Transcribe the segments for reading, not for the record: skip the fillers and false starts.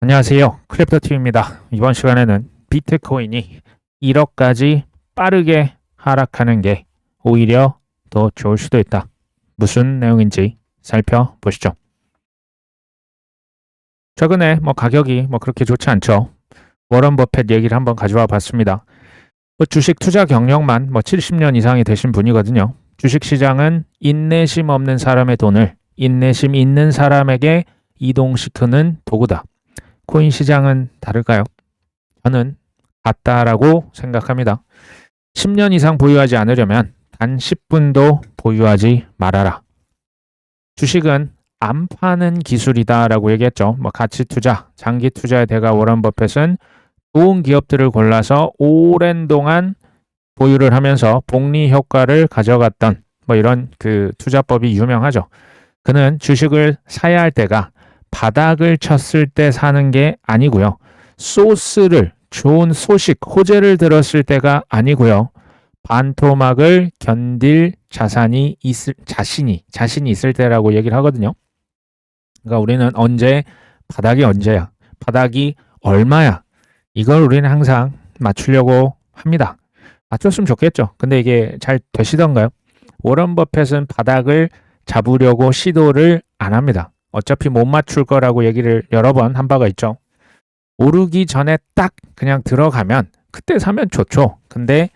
안녕하세요. 크립토팀입니다. 이번 시간에는 비트코인이 1억까지 빠르게 하락하는 게 오히려 더 좋을 수도 있다. 무슨 내용인지 살펴보시죠. 최근에 가격이 그렇게 좋지 않죠. 워런 버핏 얘기를 한번 가져와 봤습니다. 주식 투자 경력만 70년 이상이 되신 분이거든요. 주식 시장은 인내심 없는 사람의 돈을 인내심 있는 사람에게 이동시키는 도구다. 코인 시장은 다를까요? 저는 같다라고 생각합니다. 10년 이상 보유하지 않으려면 단 10분도 보유하지 말아라. 주식은 안 파는 기술이다라고 얘기했죠. 가치 투자, 장기 투자의 대가 워런 버핏은 좋은 기업들을 골라서 오랜 동안 보유를 하면서 복리 효과를 가져갔던 이런 그 투자법이 유명하죠. 그는 주식을 사야 할 때가 바닥을 쳤을 때 사는 게 아니고요. 소스를 좋은 소식, 호재를 들었을 때가 아니고요. 반토막을 견딜 자신이 있을 때라고 얘기를 하거든요. 그러니까 우리는 바닥이 언제야? 바닥이 얼마야? 이걸 우리는 항상 맞추려고 합니다. 맞췄으면 좋겠죠. 근데 이게 잘 되시던가요? 워런 버핏은 바닥을 잡으려고 시도를 안 합니다. 어차피 못 맞출 거라고 얘기를 여러 번 한 바가 있죠. 오르기 전에 딱 그냥 들어가면 그때 사면 좋죠. 근데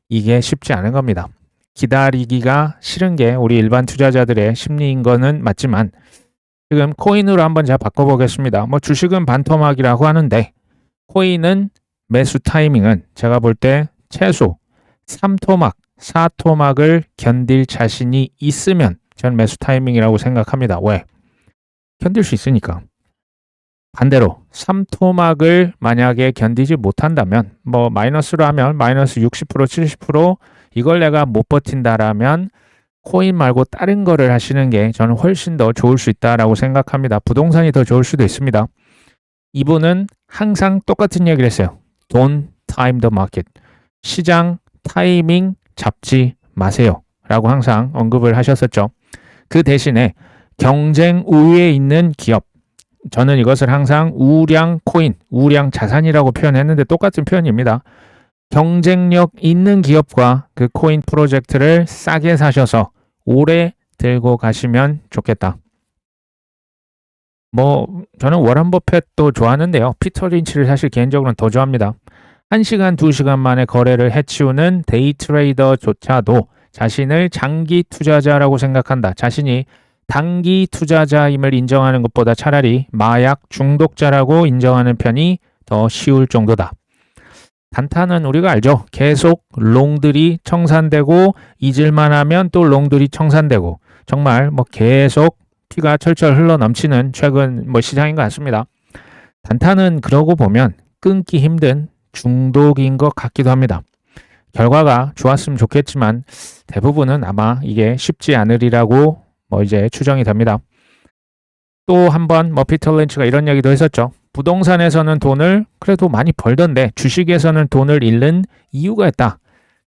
이게 쉽지 않은 겁니다. 기다리기가 싫은 게 우리 일반 투자자들의 심리인 거는 맞지만 지금 코인으로 한번 제가 바꿔보겠습니다. 주식은 반토막이라고 하는데 코인은 매수 타이밍은 제가 볼 때 최소 3토막, 4토막을 견딜 자신이 있으면 전 매수 타이밍이라고 생각합니다. 왜? 견딜 수 있으니까. 반대로 3토막을 만약에 견디지 못한다면 마이너스로 하면 마이너스 60% 70% 이걸 내가 못 버틴다라면 코인 말고 다른 거를 하시는 게 저는 훨씬 더 좋을 수 있다라고 생각합니다. 부동산이 더 좋을 수도 있습니다. 이분은 항상 똑같은 얘기를 했어요. Don't time the market. 시장 타이밍 잡지 마세요. 라고 항상 언급을 하셨었죠. 그 대신에 경쟁 우위에 있는 기업, 저는 이것을 항상 우량 코인, 우량 자산이라고 표현했는데 똑같은 표현입니다. 경쟁력 있는 기업과 그 코인 프로젝트를 싸게 사셔서 오래 들고 가시면 좋겠다. 저는 워런 버핏도 좋아하는데요. 피터 린치를 사실 개인적으로는 더 좋아합니다. 1시간, 2시간 만에 거래를 해치우는 데이 트레이더조차도 자신을 장기 투자자라고 생각한다. 자신이 단기 투자자임을 인정하는 것보다 차라리 마약 중독자라고 인정하는 편이 더 쉬울 정도다. 단타는 우리가 알죠. 계속 롱들이 청산되고 잊을만 하면 또 롱들이 청산되고 정말 계속 피가 철철 흘러 넘치는 최근 시장인 것 같습니다. 단타는 그러고 보면 끊기 힘든 중독인 것 같기도 합니다. 결과가 좋았으면 좋겠지만 대부분은 아마 이게 쉽지 않으리라고 이제 추정이 됩니다. 또 한번 피터 린치가 이런 얘기도 했었죠. 부동산에서는 돈을 그래도 많이 벌던데 주식에서는 돈을 잃는 이유가 있다.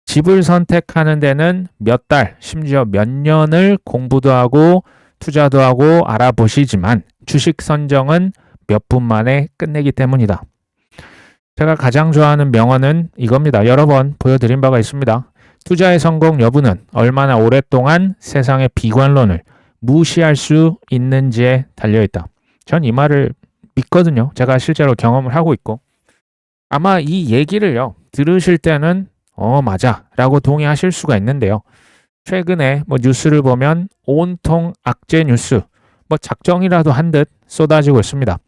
집을 선택하는 데는 몇 달, 심지어 몇 년을 공부도 하고 투자도 하고 알아보시지만 주식 선정은 몇 분 만에 끝내기 때문이다. 제가 가장 좋아하는 명언은 이겁니다. 여러 번 보여드린 바가 있습니다. 투자의 성공 여부는 얼마나 오랫동안 세상의 비관론을 무시할 수 있는지에 달려있다. 전 이 말을 믿거든요. 제가 실제로 경험을 하고 있고 아마 이 얘기를요 들으실 때는 맞아 라고 동의하실 수가 있는데요. 최근에 뉴스를 보면 온통 악재 뉴스 작정이라도 한 듯 쏟아지고 있습니다.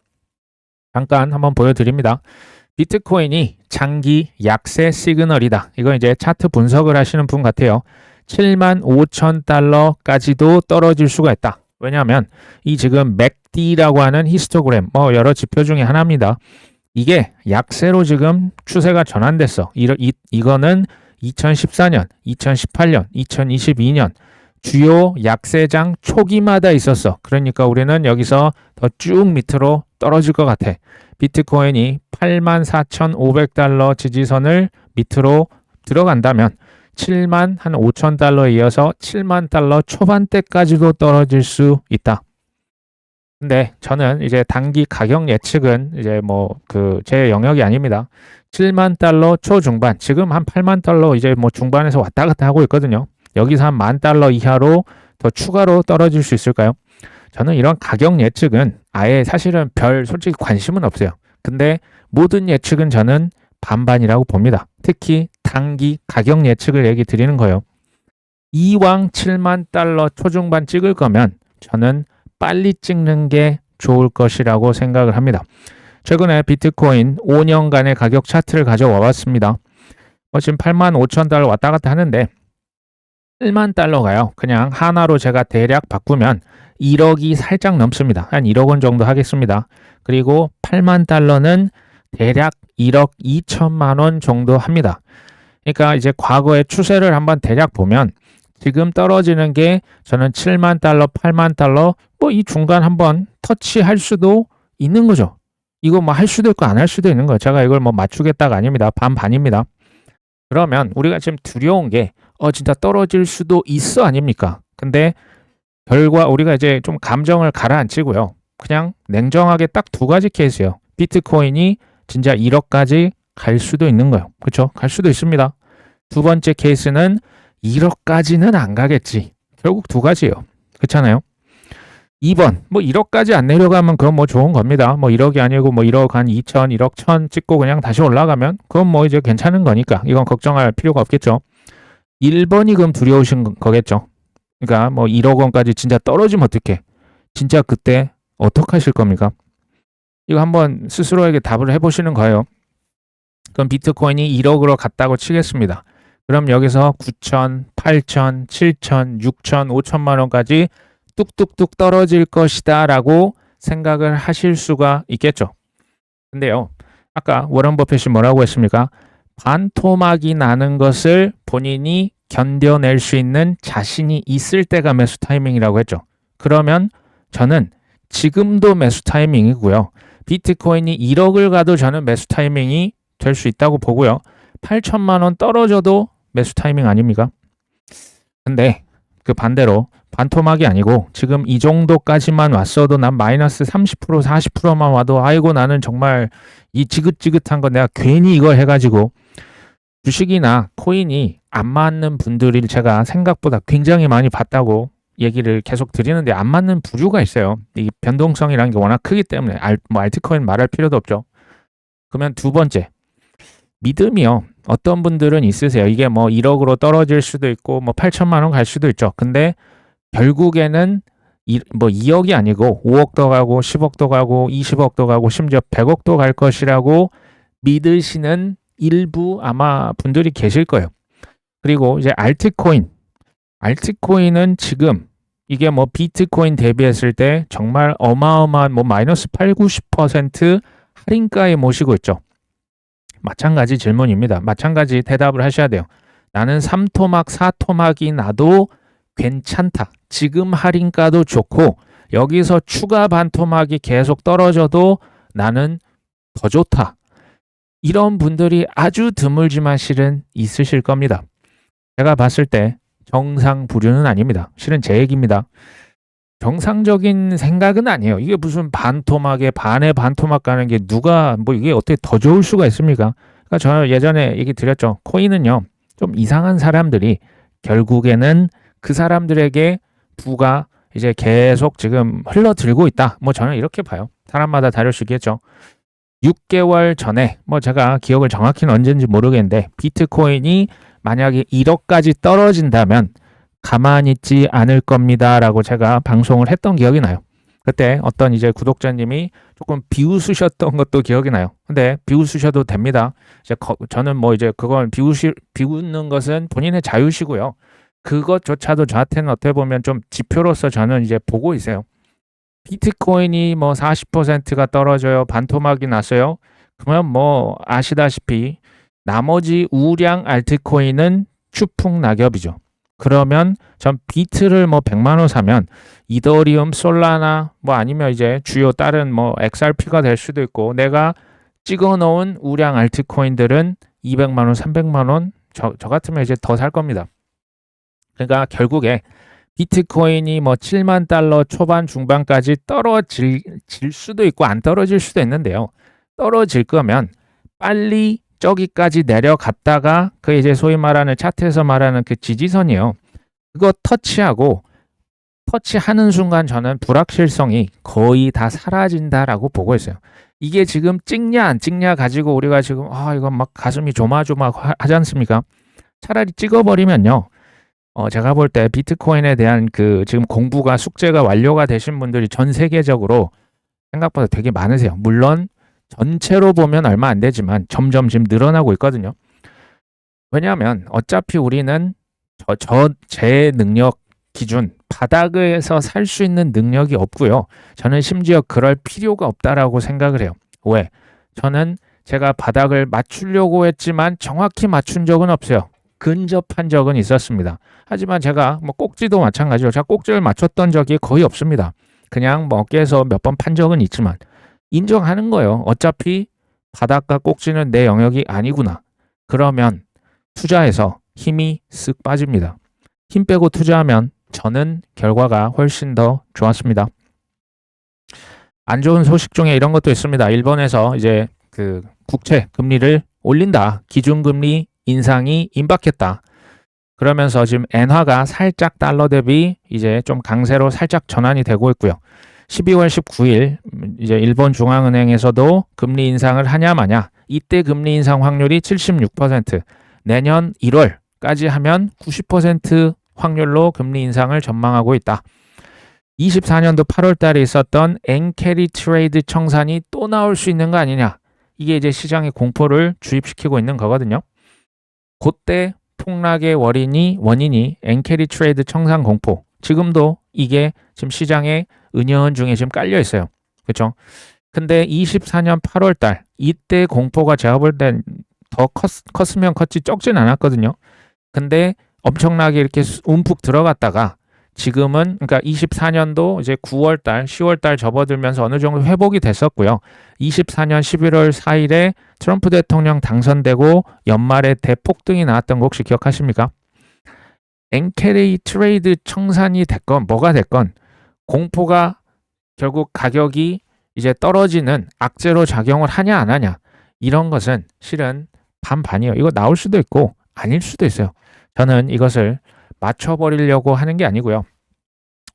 잠깐 한번 보여드립니다. 비트코인이 장기 약세 시그널이다. 이건 이제 차트 분석을 하시는 분 같아요. 75,000달러까지도 떨어질 수가 있다. 왜냐하면 이 지금 맥디라고 하는 히스토그램 여러 지표 중에 하나입니다. 이게 약세로 지금 추세가 전환됐어. 이거는 2014년, 2018년, 2022년 주요 약세장 초기마다 있었어. 그러니까 우리는 여기서 더 쭉 밑으로 떨어질 것 같아. 비트코인이 84,500달러 지지선을 밑으로 들어간다면 7만 한 5천 달러에 이어서 7만 달러 초반대까지도 떨어질 수 있다. 근데 저는 이제 단기 가격 예측은 이제 뭐 제 영역이 아닙니다. 7만 달러 초중반, 지금 한 8만 달러 이제 뭐 중반에서 왔다 갔다 하고 있거든요. 여기서 한 10,000달러 이하로 더 추가로 떨어질 수 있을까요? 저는 이런 가격 예측은 아예 사실은 별 솔직히 관심은 없어요. 근데 모든 예측은 저는 반반이라고 봅니다. 특히 단기 가격 예측을 얘기 드리는 거예요. 이왕 7만 달러 초중반 찍을 거면 저는 빨리 찍는 게 좋을 것이라고 생각을 합니다. 최근에 비트코인 5년간의 가격 차트를 가져와 봤습니다. 지금 8만 5천 달러 왔다 갔다 하는데 7만 달러가요. 그냥 하나로 제가 대략 바꾸면 1억이 살짝 넘습니다. 한 1억 원 정도 하겠습니다. 그리고 8만 달러는 대략 1억 2천만 원 정도 합니다. 그러니까 이제 과거의 추세를 한번 대략 보면 지금 떨어지는 게 저는 7만 달러, 8만 달러 뭐 이 중간 한번 터치할 수도 있는 거죠. 이거 뭐 할 수도 있고 안 할 수도 있는 거예요. 제가 이걸 뭐 맞추겠다가 아닙니다. 반반입니다. 그러면 우리가 지금 두려운 게 진짜 떨어질 수도 있어 아닙니까? 근데 결과 우리가 이제 좀 감정을 가라앉히고요. 그냥 냉정하게 딱 두 가지 케이스예요. 비트코인이 진짜 1억까지 갈 수도 있는 거예요. 그렇죠? 갈 수도 있습니다. 두 번째 케이스는 1억까지는 안 가겠지. 결국 두 가지예요. 그렇잖아요? 2번, 뭐 1억까지 안 내려가면 그건 뭐 좋은 겁니다. 뭐 1억이 아니고 뭐 1억 한 2천, 1억 1천 찍고 그냥 다시 올라가면 그건 뭐 이제 괜찮은 거니까 이건 걱정할 필요가 없겠죠. 1번이 그럼 두려우신 거겠죠. 그러니까 뭐 1억 원까지 진짜 떨어지면 어떡해? 진짜 그때 어떡하실 겁니까? 이거 한번 스스로에게 답을 해보시는 거예요. 그럼 비트코인이 1억으로 갔다고 치겠습니다. 그럼 여기서 9천, 8천, 7천, 6천, 5천만 원까지 뚝뚝뚝 떨어질 것이다 라고 생각을 하실 수가 있겠죠. 근데요, 아까 워런 버핏이 뭐라고 했습니까? 반토막이 나는 것을 본인이 견뎌낼 수 있는 자신이 있을 때가 매수 타이밍이라고 했죠. 그러면 저는 지금도 매수 타이밍이고요. 비트코인이 1억을 가도 저는 매수 타이밍이 될 수 있다고 보고요. 8천만 원 떨어져도 매수 타이밍 아닙니까? 근데 그 반대로 반토막이 아니고 지금 이 정도까지만 왔어도 난 마이너스 30% 40%만 와도 아이고 나는 정말 이 지긋지긋한 거 내가 괜히 이걸 해가지고 주식이나 코인이 안 맞는 분들이 제가 생각보다 굉장히 많이 봤다고 얘기를 계속 드리는데 안 맞는 부류가 있어요. 이 변동성이라는 게 워낙 크기 때문에 알트코인 말할 필요도 없죠. 그러면 두 번째, 믿음이요. 어떤 분들은 있으세요. 이게 뭐 1억으로 떨어질 수도 있고 뭐 8천만 원 갈 수도 있죠. 근데 결국에는 뭐 2억이 아니고 5억도 가고 10억도 가고 20억도 가고 심지어 100억도 갈 것이라고 믿으시는 일부 아마 분들이 계실 거예요. 그리고 이제 알트코인은 지금 이게 뭐 비트코인 대비했을 때 정말 어마어마한 뭐 마이너스 8, 90% 할인가에 모시고 있죠. 마찬가지 질문입니다. 마찬가지 대답을 하셔야 돼요. 나는 3토막, 4토막이 나도 괜찮다. 지금 할인가도 좋고 여기서 추가 반토막이 계속 떨어져도 나는 더 좋다. 이런 분들이 아주 드물지만 실은 있으실 겁니다. 제가 봤을 때 정상 부류는 아닙니다. 실은 제 얘기입니다. 정상적인 생각은 아니에요. 이게 무슨 반토막에 반에 반토막 가는 게 누가 뭐 이게 어떻게 더 좋을 수가 있습니까? 그러니까 저는 예전에 얘기 드렸죠. 코인은요. 좀 이상한 사람들이 결국에는 그 사람들에게 부가 이제 계속 지금 흘러들고 있다. 뭐 저는 이렇게 봐요. 사람마다 다를 수 있겠죠. 6개월 전에 뭐 제가 기억을 정확히는 언제인지 모르겠는데 비트코인이 만약에 1억까지 떨어진다면 가만히 있지 않을 겁니다 라고 제가 방송을 했던 기억이 나요. 그때 어떤 이제 구독자님이 조금 비웃으셨던 것도 기억이 나요. 근데 비웃으셔도 됩니다. 이제 저는 뭐 이제 그걸 비웃는 것은 본인의 자유시고요. 그것조차도 저한테는 어떻게 보면 좀 지표로서 저는 이제 보고 있어요. 비트코인이 뭐 40%가 떨어져요. 반토막이 났어요. 그러면 뭐 아시다시피 나머지 우량 알트코인은 추풍 낙엽이죠. 그러면 전 비트를 뭐 100만 원 사면 이더리움, 솔라나 뭐 아니면 이제 주요 다른 뭐 XRP가 될 수도 있고 내가 찍어 놓은 우량 알트코인들은 200만 원, 300만 원 저 같으면 이제 더 살 겁니다. 그러니까 결국에 비트코인이 뭐 7만 달러 초반 중반까지 떨어질 수도 있고 안 떨어질 수도 있는데요. 떨어질 거면 빨리 저기까지 내려갔다가 그 이제 소위 말하는 차트에서 말하는 그 지지선이요. 그거 터치하는 순간 저는 불확실성이 거의 다 사라진다라고 보고 있어요. 이게 지금 찍냐 안 찍냐 가지고 우리가 지금 이거 막 가슴이 조마조마 하지 않습니까? 차라리 찍어버리면요. 제가 볼 때 비트코인에 대한 그 지금 공부가 숙제가 완료가 되신 분들이 전 세계적으로 생각보다 되게 많으세요. 물론 전체로 보면 얼마 안 되지만 점점 지금 늘어나고 있거든요. 왜냐하면 어차피 우리는 제 능력 기준 바닥에서 살 수 있는 능력이 없고요. 저는 심지어 그럴 필요가 없다라고 생각을 해요. 왜? 저는 제가 바닥을 맞추려고 했지만 정확히 맞춘 적은 없어요. 근접한 적은 있었습니다. 하지만 제가 뭐 꼭지도 마찬가지로 제가 꼭지를 맞췄던 적이 거의 없습니다. 그냥 뭐 어깨에서 몇 번 판 적은 있지만 인정하는 거예요. 어차피 바닥과 꼭지는 내 영역이 아니구나. 그러면 투자해서 힘이 쓱 빠집니다. 힘 빼고 투자하면 저는 결과가 훨씬 더 좋았습니다. 안 좋은 소식 중에 이런 것도 있습니다. 일본에서 이제 그 국채 금리를 올린다. 기준금리 인상이 임박했다. 그러면서 지금 엔화가 살짝 달러 대비 이제 좀 강세로 살짝 전환이 되고 있고요. 12월 19일 이제 일본 중앙은행에서도 금리 인상을 하냐 마냐. 이때 금리 인상 확률이 76%, 내년 1월까지 하면 90% 확률로 금리 인상을 전망하고 있다. 24년도 8월 달에 있었던 엔캐리 트레이드 청산이 또 나올 수 있는 거 아니냐. 이게 이제 시장의 공포를 주입시키고 있는 거거든요. 그때 폭락의 원인이 엔캐리 트레이드 청산 공포. 지금도 이게 지금 시장에 은연중에 지금 깔려 있어요. 그렇죠? 근데 24년 8월 달 이때 공포가 제가 볼 땐 더 컸으면 컸지 적진 않았거든요. 근데 엄청나게 이렇게 움푹 들어갔다가 지금은 그러니까 24년도 이제 9월 달, 10월 달 접어들면서 어느 정도 회복이 됐었고요. 24년 11월 4일에 트럼프 대통령 당선되고 연말에 대폭등이 나왔던 거 혹시 기억하십니까? 엔캐리 트레이드 청산이 됐건 뭐가 됐건 공포가 결국 가격이 이제 떨어지는 악재로 작용을 하냐 안 하냐 이런 것은 실은 반반이에요. 이거 나올 수도 있고 아닐 수도 있어요. 저는 이것을 맞춰버리려고 하는 게 아니고요.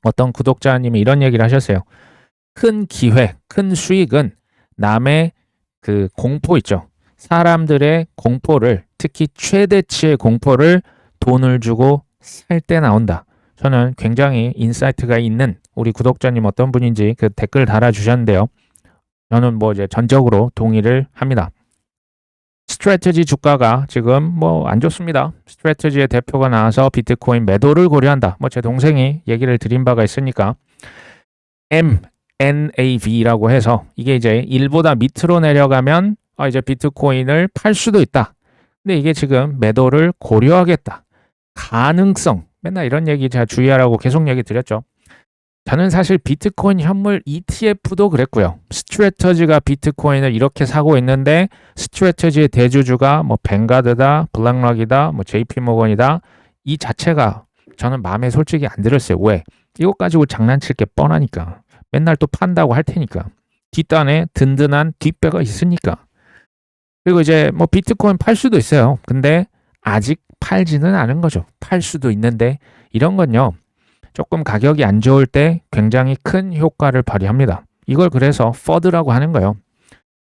어떤 구독자님이 이런 얘기를 하셨어요. 큰 기회, 큰 수익은 남의 그 공포 있죠. 사람들의 공포를, 특히 최대치의 공포를 돈을 주고 살 때 나온다. 저는 굉장히 인사이트가 있는 우리 구독자님 어떤 분인지 그 댓글 달아주셨는데요. 저는 뭐 이제 전적으로 동의를 합니다. 스트래티지 주가가 지금 뭐 안 좋습니다. 스트래티지의 대표가 나와서 비트코인 매도를 고려한다. 뭐 제 동생이 얘기를 드린 바가 있으니까 MNAV라고 해서 이게 이제 1보다 밑으로 내려가면 이제 비트코인을 팔 수도 있다. 근데 이게 지금 매도를 고려하겠다. 가능성. 맨날 이런 얘기 제가 주의하라고 계속 얘기 드렸죠. 저는 사실 비트코인 현물 ETF도 그랬고요. 스트래터지가 비트코인을 이렇게 사고 있는데 스트래터지의 대주주가 뭐 뱅가드다, 블랙락이다, 뭐 JP모건이다. 이 자체가 저는 마음에 솔직히 안 들었어요. 왜? 이것 가지고 장난칠 게 뻔하니까. 맨날 또 판다고 할 테니까. 뒷단에 든든한 뒷배가 있으니까. 그리고 이제 뭐 비트코인 팔 수도 있어요. 근데 아직 팔지는 않은 거죠. 팔 수도 있는데 이런 건요. 조금 가격이 안 좋을 때 굉장히 큰 효과를 발휘합니다. 이걸 그래서 FUD라고 하는 거예요.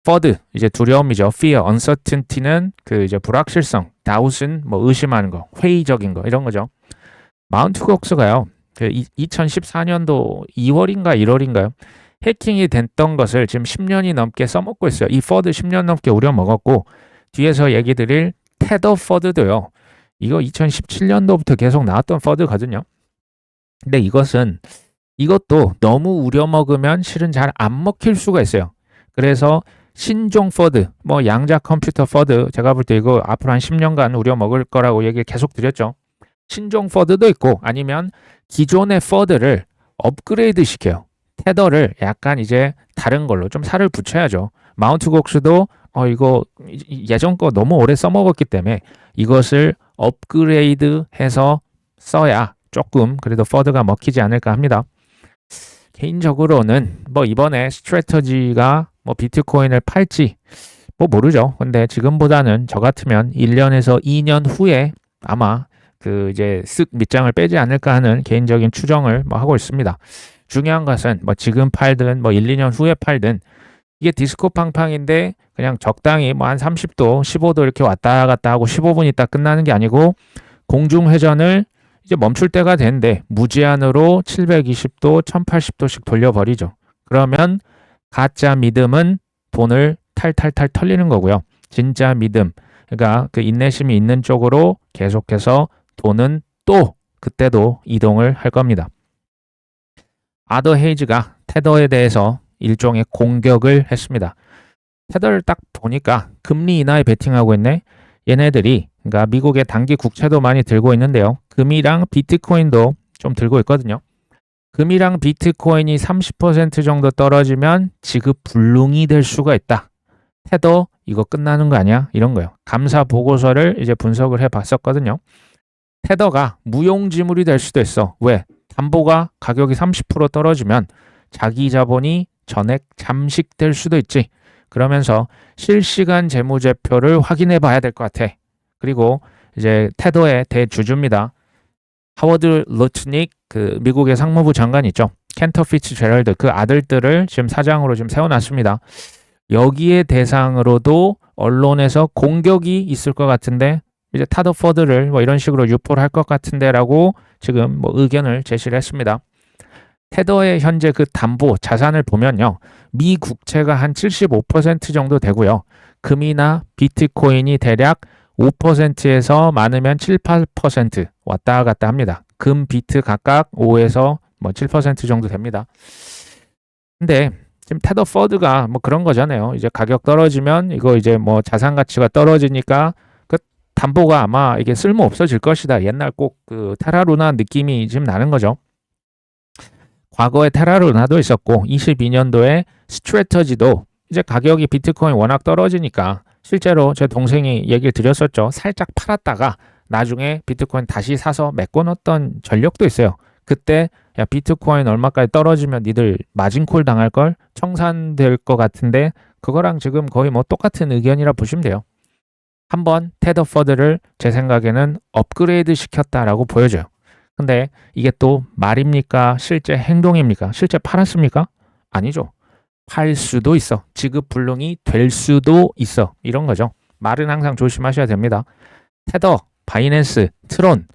FUD, 이제 두려움이죠. Fear, Uncertainty는 그 이제 불확실성, Doubt은 뭐 의심하는 거, 회의적인 거 이런 거죠. 마운트 곡스가요. 그 2014년도 2월인가 1월인가요? 해킹이 됐던 것을 지금 10년이 넘게 써먹고 있어요. 이 FUD 10년 넘게 우려먹었고 뒤에서 얘기 드릴 테더 FUD도요. 이거 2017년도부터 계속 나왔던 FUD거든요. 근데 이것도 너무 우려먹으면 실은 잘 안 먹힐 수가 있어요. 그래서 신종 FUD, 뭐 양자 컴퓨터 FUD, 제가 볼 때 이거 앞으로 한 10년간 우려먹을 거라고 얘기를 계속 드렸죠. 신종 FUD도 있고 아니면 기존의 FUD를 업그레이드 시켜요. 테더를 약간 이제 다른 걸로 좀 살을 붙여야죠. 마운트 곡스도 이거 예전 거 너무 오래 써먹었기 때문에 이것을 업그레이드 해서 써야 조금 그래도 퍼드가 먹히지 않을까 합니다. 개인적으로는 뭐 이번에 스트래터지가 뭐 비트코인을 팔지 뭐 모르죠. 근데 지금보다는 저 같으면 1년에서 2년 후에 아마 그 이제 쓱 밑장을 빼지 않을까 하는 개인적인 추정을 뭐 하고 있습니다. 중요한 것은 뭐 지금 팔든 뭐 1, 2년 후에 팔든 이게 디스코 팡팡인데 그냥 적당히 뭐 한 30도, 15도 이렇게 왔다 갔다 하고 15분 있다 끝나는 게 아니고 공중 회전을 이제 멈출 때가 되는데 무제한으로 720도, 1080도씩 돌려버리죠. 그러면 가짜 믿음은 돈을 탈탈탈 털리는 거고요. 진짜 믿음, 그러니까 그 인내심이 있는 쪽으로 계속해서 돈은 또 그때도 이동을 할 겁니다. 아더 헤이즈가 테더에 대해서 일종의 공격을 했습니다. 테더를 딱 보니까 금리 인하에 베팅하고 있네. 얘네들이 그러니까 미국의 단기 국채도 많이 들고 있는데요. 금이랑 비트코인도 좀 들고 있거든요. 금이랑 비트코인이 30% 정도 떨어지면 지급 불능이 될 수가 있다. 테더 이거 끝나는 거 아니야? 이런 거요. 감사 보고서를 이제 분석을 해봤었거든요. 테더가 무용지물이 될 수도 있어. 왜? 담보가 가격이 30% 떨어지면 자기 자본이 전액 잠식될 수도 있지. 그러면서 실시간 재무제표를 확인해 봐야 될 것 같아. 그리고 이제 테더의 대주주입니다. 하워드 루트닉 그 미국의 상무부 장관 있죠. 켄터 피츠제럴드 그 아들들을 지금 사장으로 지금 세워놨습니다. 여기에 대상으로도 언론에서 공격이 있을 것 같은데 이제 타더 퍼드를 뭐 이런 식으로 유포를 할 것 같은데라고 지금 뭐 의견을 제시를 했습니다. 테더의 현재 그 담보 자산을 보면요. 미 국채가 한 75% 정도 되고요. 금이나 비트코인이 대략 5%에서 많으면 7, 8% 왔다 갔다 합니다. 금, 비트 각각 5에서 뭐 7% 정도 됩니다. 근데 지금 테더 퍼드가 뭐 그런 거잖아요. 이제 가격 떨어지면 이거 이제 뭐 자산 가치가 떨어지니까 그 담보가 아마 이게 쓸모 없어질 것이다. 옛날 꼭 그 테라루나 느낌이 지금 나는 거죠. 과거에 테라루나도 있었고 22년도에 스트래터지도 이제 가격이 비트코인 워낙 떨어지니까 실제로 제 동생이 얘기를 드렸었죠. 살짝 팔았다가 나중에 비트코인 다시 사서 메꿔놓던 전력도 있어요. 그때 야 비트코인 얼마까지 떨어지면 니들 마진콜 당할 걸 청산될 것 같은데 그거랑 지금 거의 뭐 똑같은 의견이라 보시면 돼요. 한번 테더 퍼드를 제 생각에는 업그레이드 시켰다라고 보여져요. 근데 이게 또 말입니까? 실제 행동입니까? 실제 팔았습니까? 아니죠. 팔 수도 있어. 지급 불능이 될 수도 있어. 이런 거죠. 말은 항상 조심하셔야 됩니다. 테더, 바이낸스, 트론,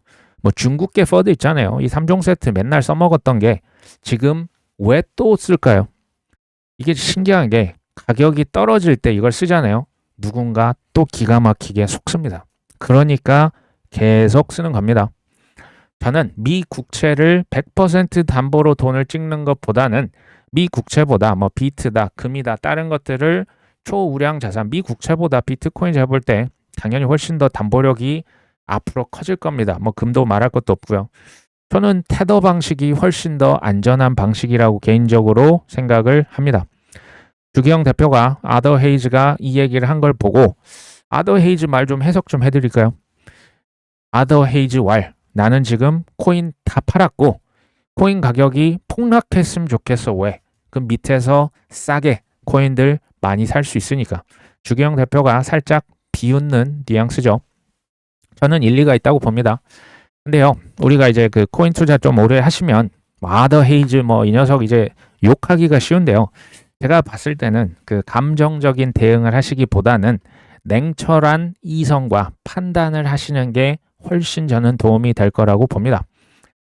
뭐 중국계 퍼드 있잖아요. 이 3종 세트 맨날 써먹었던 게 지금 왜 또 쓸까요? 이게 신기한 게 가격이 떨어질 때 이걸 쓰잖아요. 누군가 또 기가 막히게 속습니다. 그러니까 계속 쓰는 겁니다. 저는 미 국채를 100% 담보로 돈을 찍는 것보다는 미 국채보다 뭐 비트다, 금이다, 다른 것들을 초우량 자산, 미 국채보다 비트코인 잡을 때 당연히 훨씬 더 담보력이 앞으로 커질 겁니다. 뭐 금도 말할 것도 없고요. 저는 테더 방식이 훨씬 더 안전한 방식이라고 개인적으로 생각을 합니다. 주기영 대표가 아더 헤이즈가 이 얘기를 한 걸 보고 아더 헤이즈 말 좀 해석 좀 해드릴까요? 아더 헤이즈 말 나는 지금 코인 다 팔았고 코인 가격이 폭락했으면 좋겠어. 왜? 그 밑에서 싸게 코인들 많이 살 수 있으니까. 주기영 대표가 살짝 비웃는 뉘앙스죠. 저는 일리가 있다고 봅니다. 근데요, 우리가 이제 그 코인 투자 좀 오래 하시면 아더 헤이즈 뭐 이 녀석 이제 욕하기가 쉬운데요. 제가 봤을 때는 그 감정적인 대응을 하시기보다는 냉철한 이성과 판단을 하시는 게 훨씬 저는 도움이 될 거라고 봅니다.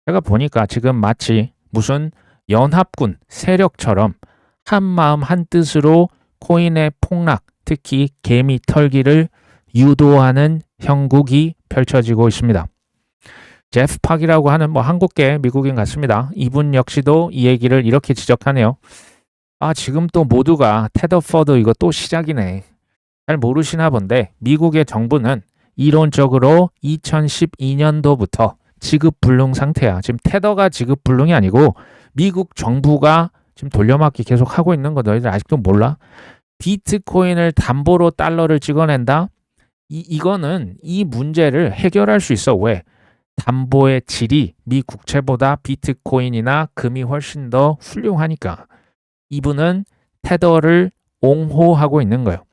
제가 보니까 지금 마치 무슨 연합군 세력처럼 한 마음 한 뜻으로 코인의 폭락, 특히 개미 털기를 유도하는 형국이 펼쳐지고 있습니다. 제프 팍이라고 하는 뭐 한국계 미국인 같습니다. 이분 역시도 이 얘기를 이렇게 지적하네요. 아, 지금 또 모두가 테더 퍼드 이거 또 시작이네. 잘 모르시나 본데 미국의 정부는 이론적으로 2012년도부터 지급불능 상태야. 지금 테더가 지급불능이 아니고 미국 정부가 지금 돌려막기 계속 하고 있는 거 너희들 아직도 몰라? 비트코인을 담보로 달러를 찍어낸다? 이거는 이 문제를 해결할 수 있어. 왜? 담보의 질이 미 국채보다 비트코인이나 금이 훨씬 더 훌륭하니까 이분은 테더를 옹호하고 있는 거예요.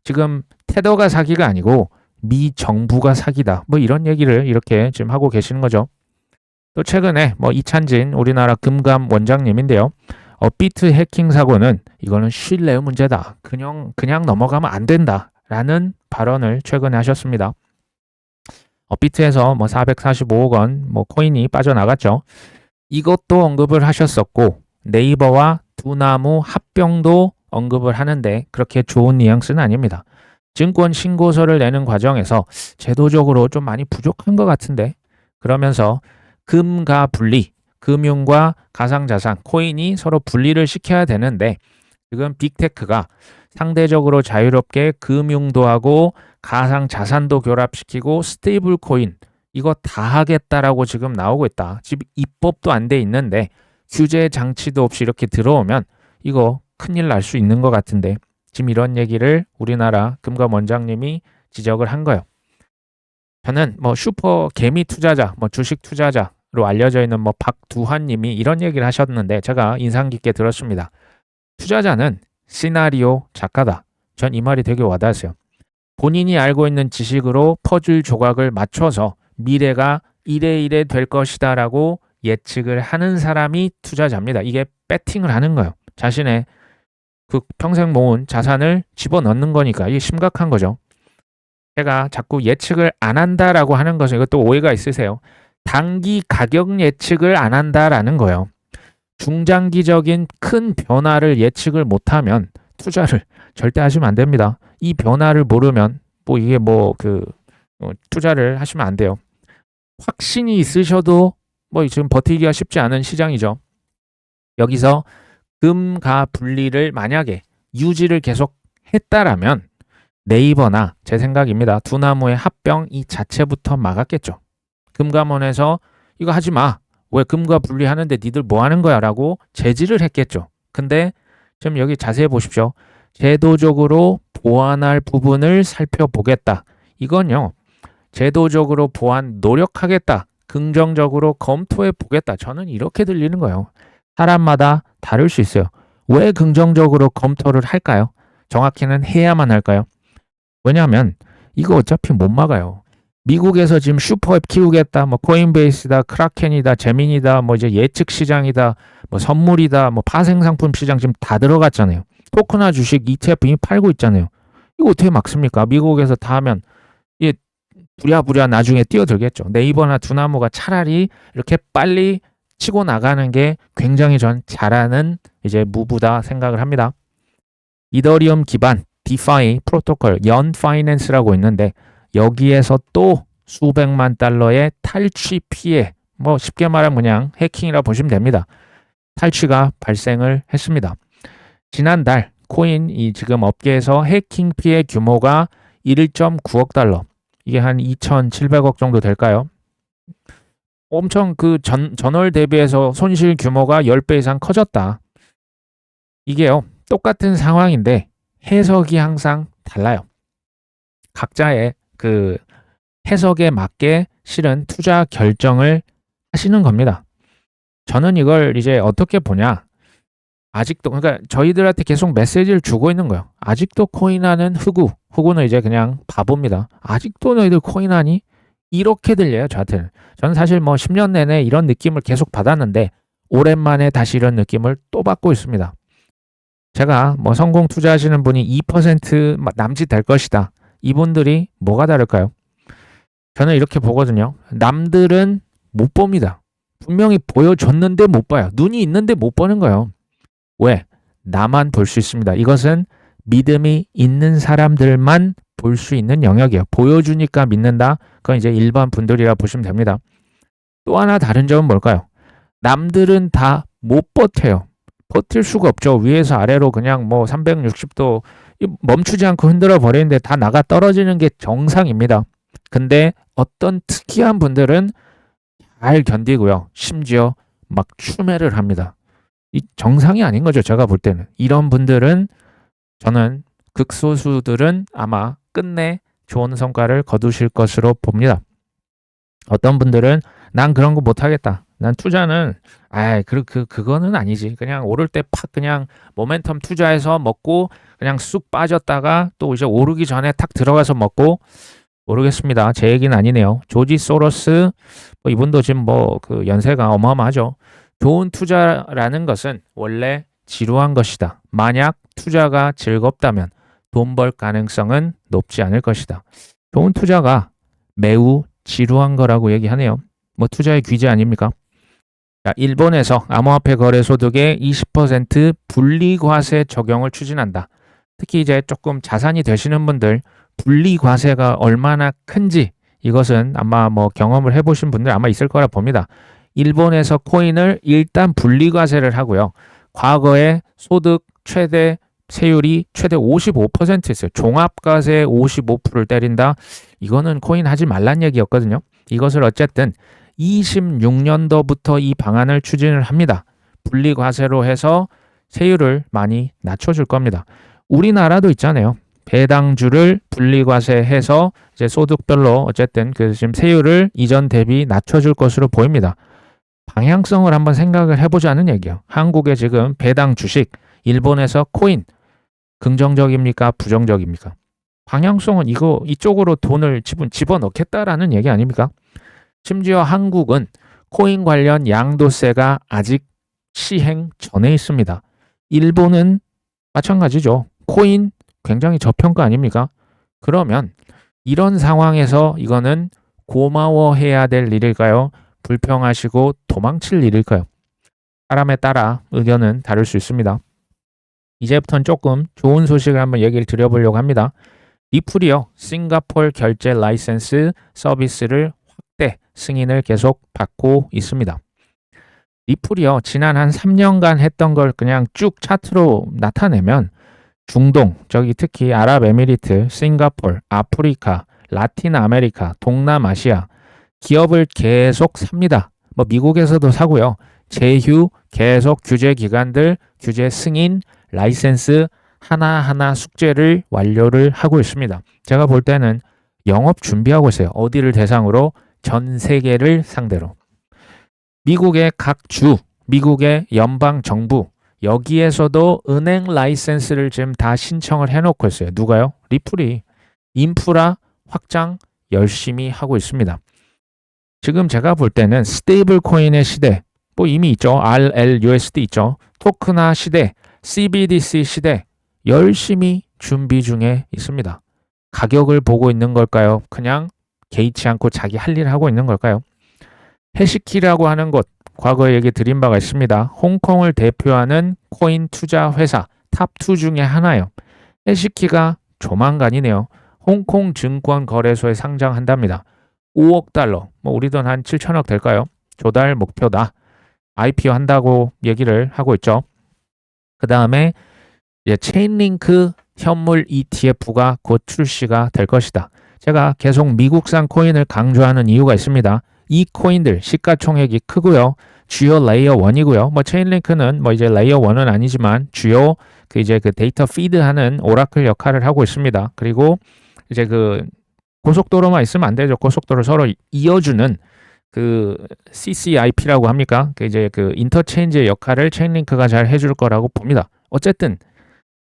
지금 테더가 사기가 아니고 미 정부가 사기다. 뭐 이런 얘기를 이렇게 지금 하고 계시는 거죠. 또 최근에 뭐 이찬진 우리나라 금감 원장님인데요. 비트 해킹 사고는 이거는 신뢰의 문제다. 그냥 넘어가면 안 된다라는 발언을 최근에 하셨습니다. 비트에서 뭐 445억 원 뭐 코인이 빠져나갔죠. 이것도 언급을 하셨었고 네이버와 두나무 합병도 언급을 하는데 그렇게 좋은 뉘앙스는 아닙니다. 증권 신고서를 내는 과정에서 제도적으로 좀 많이 부족한 것 같은데 그러면서 금가 분리, 금융과 가상자산, 코인이 서로 분리를 시켜야 되는데 지금 빅테크가 상대적으로 자유롭게 금융도 하고 가상자산도 결합시키고 스테이블 코인 이거 다 하겠다라고 지금 나오고 있다. 지금 입법도 안 돼 있는데 규제 장치도 없이 이렇게 들어오면 이거 큰일 날 수 있는 것 같은데 지금 이런 얘기를 우리나라 금감 원장님이 지적을 한 거예요. 저는 뭐 슈퍼 개미 투자자, 뭐 주식 투자자로 알려져 있는 뭐 박두환 님이 이런 얘기를 하셨는데 제가 인상 깊게 들었습니다. 투자자는 시나리오 작가다. 전 이 말이 되게 와닿았어요. 본인이 알고 있는 지식으로 퍼즐 조각을 맞춰서 미래가 이래 될 것이다 라고 예측을 하는 사람이 투자자입니다. 이게 배팅을 하는 거예요. 자신의 그 평생 모은 자산을 집어넣는 거니까 이게 심각한 거죠. 제가 자꾸 예측을 안 한다라고 하는 것은 이것도 오해가 있으세요. 단기 가격 예측을 안 한다라는 거예요. 중장기적인 큰 변화를 예측을 못하면 투자를 절대 하시면 안 됩니다. 이 변화를 모르면 뭐 이게 투자를 하시면 안 돼요. 확신이 있으셔도 뭐 지금 버티기가 쉽지 않은 시장이죠. 여기서 금가 분리를 만약에 유지를 계속 했다라면 네이버나 제 생각입니다. 두나무의 합병 이 자체부터 막았겠죠. 금감원에서 이거 하지 마. 왜 금과 분리하는데 니들 뭐 하는 거야? 라고 제지를 했겠죠. 근데 지금 여기 자세히 보십시오. 제도적으로 보완할 부분을 살펴보겠다. 이건요. 제도적으로 보완 노력하겠다. 긍정적으로 검토해 보겠다. 저는 이렇게 들리는 거예요. 사람마다 다를 수 있어요. 왜 긍정적으로 검토를 할까요? 정확히는 해야만 할까요? 왜냐하면 이거 어차피 못 막아요. 미국에서 지금 슈퍼앱 키우겠다, 뭐 코인베이스다, 크라켄이다, 제민이다, 뭐 이제 예측 시장이다, 뭐 선물이다, 뭐 파생상품 시장 지금 다 들어갔잖아요. 토크나 주식 ETF 이미 팔고 있잖아요. 이거 어떻게 막습니까? 미국에서 다 하면 이게 부랴부랴 나중에 뛰어들겠죠. 네이버나 두나무가 차라리 이렇게 빨리 치고 나가는 게 굉장히 전 잘하는 이제 무브다 생각을 합니다. 이더리움 기반 디파이 프로토콜 연 파이낸스라고 있는데 여기에서 또 수백만 달러의 탈취 피해, 뭐 쉽게 말하면 그냥 해킹이라 보시면 됩니다. 탈취가 발생을 했습니다. 지난달 코인이 지금 업계에서 해킹 피해 규모가 1.9억 달러, 이게 한 2,700억 정도 될까요? 엄청 그 전월 대비해서 손실 규모가 10배 이상 커졌다. 이게요, 똑같은 상황인데 해석이 항상 달라요. 각자의 그 해석에 맞게 실은 투자 결정을 하시는 겁니다. 저는 이걸 이제 어떻게 보냐. 아직도, 그러니까 저희들한테 계속 메시지를 주고 있는 거예요. 아직도 코인하는 흑우는 이제 그냥 바보입니다. 아직도 너희들 코인하니? 이렇게 들려요, 저한테는. 저는 사실 뭐 10년 내내 이런 느낌을 계속 받았는데 오랜만에 다시 이런 느낌을 또 받고 있습니다. 제가 뭐 성공 투자하시는 분이 2% 남짓 될 것이다. 이분들이 뭐가 다를까요? 저는 이렇게 보거든요. 남들은 못 봅니다. 분명히 보여줬는데 못 봐요. 눈이 있는데 못 보는 거예요. 왜? 나만 볼 수 있습니다. 이것은 믿음이 있는 사람들만 볼 수 있는 영역이에요. 보여주니까 믿는다. 그건 이제 일반 분들이라 보시면 됩니다. 또 하나 다른 점은 뭘까요? 남들은 다 못 버텨요. 버틸 수가 없죠. 위에서 아래로 그냥 뭐 360도 멈추지 않고 흔들어 버리는데 다 나가 떨어지는 게 정상입니다. 근데 어떤 특이한 분들은 잘 견디고요. 심지어 막 추매를 합니다. 이 정상이 아닌 거죠. 제가 볼 때는. 이런 분들은, 저는 극소수들은 아마 끝내 좋은 성과를 거두실 것으로 봅니다. 어떤 분들은 난 그런 거 못하겠다. 난 투자는 그거는 아니지. 그냥 오를 때 팍 그냥 모멘텀 투자해서 먹고 그냥 쑥 빠졌다가 또 이제 오르기 전에 탁 들어가서 먹고 모르겠습니다. 제 얘기는 아니네요. 조지 소로스 뭐 이분도 지금 뭐 그 연세가 어마어마하죠. 좋은 투자라는 것은 원래 지루한 것이다. 만약 투자가 즐겁다면 돈 벌 가능성은 높지 않을 것이다. 좋은 투자가 매우 지루한 거라고 얘기하네요. 뭐 투자의 귀재 아닙니까? 자, 일본에서 암호화폐 거래 소득의 20% 분리과세 적용을 추진한다. 특히 이제 조금 자산이 되시는 분들 분리과세가 얼마나 큰지 이것은 아마 뭐 경험을 해보신 분들 아마 있을 거라 봅니다. 일본에서 코인을 일단 분리과세를 하고요. 과거에 소득 최대 세율이 최대 55%였어요. 종합과세 55%를 때린다. 이거는 코인 하지 말란 얘기였거든요. 이것을 어쨌든 26년도부터 이 방안을 추진을 합니다. 분리과세로 해서 세율을 많이 낮춰줄 겁니다. 우리나라도 있잖아요. 배당주를 분리과세해서 이제 소득별로 어쨌든 그 지금 세율을 이전 대비 낮춰줄 것으로 보입니다. 방향성을 한번 생각을 해보자는 얘기예요. 한국의 지금 배당 주식, 일본에서 코인 긍정적입니까? 부정적입니까? 방향성은 이쪽으로 돈을 집어넣겠다라는 얘기 아닙니까? 심지어 한국은 코인 관련 양도세가 아직 시행 전에 있습니다. 일본은 마찬가지죠. 코인 굉장히 저평가 아닙니까? 그러면 이런 상황에서 이거는 고마워해야 될 일일까요? 불평하시고 도망칠 일일까요? 사람에 따라 의견은 다를 수 있습니다. 이제부터는 조금 좋은 소식을 한번 얘기를 드려보려고 합니다. 리플이요. 싱가포르 결제 라이센스 서비스를 확대 승인을 계속 받고 있습니다. 리플이요. 지난 한 3년간 했던 걸 그냥 쭉 차트로 나타내면 중동, 저기 특히 아랍에미리트, 싱가포르, 아프리카, 라틴 아메리카, 동남아시아 기업을 계속 삽니다. 뭐 미국에서도 사고요. 제휴, 계속 규제 기관들, 규제 승인, 라이센스 하나하나 숙제를 완료를 하고 있습니다. 제가 볼 때는 영업 준비하고 있어요. 어디를 대상으로? 전 세계를 상대로. 미국의 각 주, 미국의 연방 정부 여기에서도 은행 라이센스를 지금 다 신청을 해놓고 있어요. 누가요? 리플이. 인프라 확장 열심히 하고 있습니다. 지금 제가 볼 때는 스테이블 코인의 시대, 뭐 이미 있죠. RLUSD 있죠. 토크나 시대, CBDC 시대 열심히 준비 중에 있습니다. 가격을 보고 있는 걸까요? 그냥 개의치 않고 자기 할 일 하고 있는 걸까요? 해시키라고 하는 곳, 과거에 얘기 드린 바가 있습니다. 홍콩을 대표하는 코인 투자 회사 탑2 중에 하나예요. 해시키가 조만간이네요. 홍콩 증권 거래소에 상장한답니다. 5억 달러, 뭐 우리 돈 한 7천억 될까요? 조달 목표다. IPO 한다고 얘기를 하고 있죠. 그 다음에 체인링크 현물 ETF가 곧 출시가 될 것이다. 제가 계속 미국산 코인을 강조하는 이유가 있습니다. 이 코인들 시가총액이 크고요. 주요 레이어 1이고요. 뭐 체인링크는 뭐 이제 레이어 1은 아니지만 주요 그 데이터 피드하는 오라클 역할을 하고 있습니다. 그리고 이제 그 고속도로만 있으면 안 되죠. 고속도로 서로 이어주는 그 CCIP라고 합니까? 그 이제 그 인터체인지의 역할을 체인링크가 잘 해줄 거라고 봅니다. 어쨌든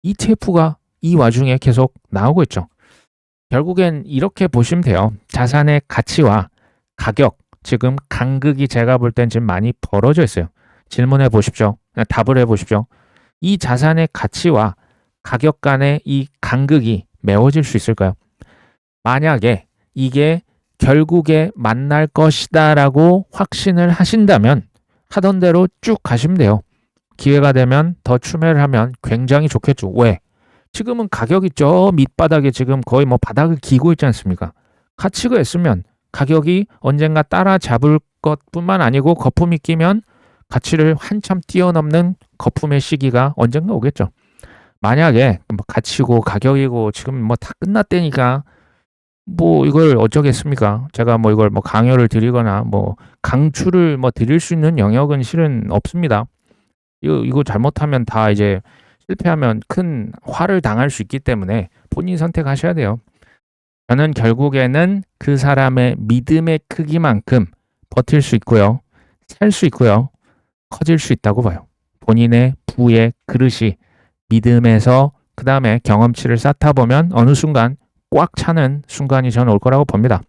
ETF가 이 와중에 계속 나오고 있죠. 결국엔 이렇게 보시면 돼요. 자산의 가치와 가격, 지금 간극이 제가 볼 땐 지금 많이 벌어져 있어요. 질문해 보십시오. 답을 해 보십시오. 이 자산의 가치와 가격 간의 이 간극이 메워질 수 있을까요? 만약에 이게 결국에 만날 것이다 라고 확신을 하신다면 하던 대로 쭉 가시면 돼요. 기회가 되면 더 추매를 하면 굉장히 좋겠죠. 왜? 지금은 가격이 저 밑바닥에 지금 거의 뭐 바닥을 기고 있지 않습니까? 가치가 있으면 가격이 언젠가 따라잡을 것뿐만 아니고 거품이 끼면 가치를 한참 뛰어넘는 거품의 시기가 언젠가 오겠죠. 만약에 뭐 가치고 가격이고 지금 뭐 다 끝났다니까 뭐 이걸 어쩌겠습니까? 제가 뭐 이걸 뭐 강요를 드리거나 뭐 강추를 뭐 드릴 수 있는 영역은 실은 없습니다. 이거 잘못하면 다 이제 실패하면 큰 화를 당할 수 있기 때문에 본인 선택하셔야 돼요. 저는 결국에는 그 사람의 믿음의 크기만큼 버틸 수 있고요. 살 수 있고요. 커질 수 있다고 봐요. 본인의 부의 그릇이 믿음에서 그 다음에 경험치를 쌓다 보면 어느 순간 꽉 차는 순간이 저는 올 거라고 봅니다.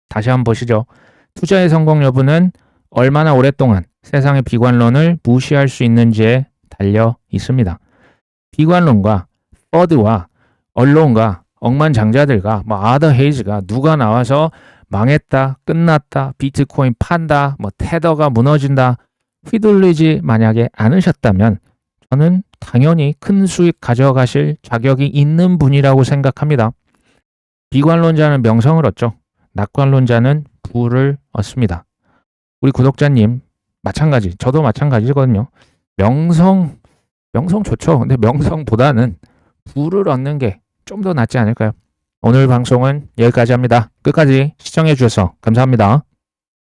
다시 한번 보시죠. 투자의 성공 여부는 얼마나 오랫동안 세상의 비관론을 무시할 수 있는지에 달려 있습니다. 비관론과 퍼드와 언론과 억만장자들과 아더 헤이즈가 누가 나와서 망했다, 끝났다, 비트코인 판다, 테더가 무너진다 휘둘리지 만약에 않으셨다면 저는 당연히 큰 수익 가져가실 자격이 있는 분이라고 생각합니다. 비관론자는 명성을 얻죠. 낙관론자는 부를 얻습니다. 우리 구독자님 마찬가지, 저도 마찬가지거든요. 명성 좋죠. 근데 명성보다는 부를 얻는 게 좀 더 낫지 않을까요? 오늘 방송은 여기까지 합니다. 끝까지 시청해 주셔서 감사합니다.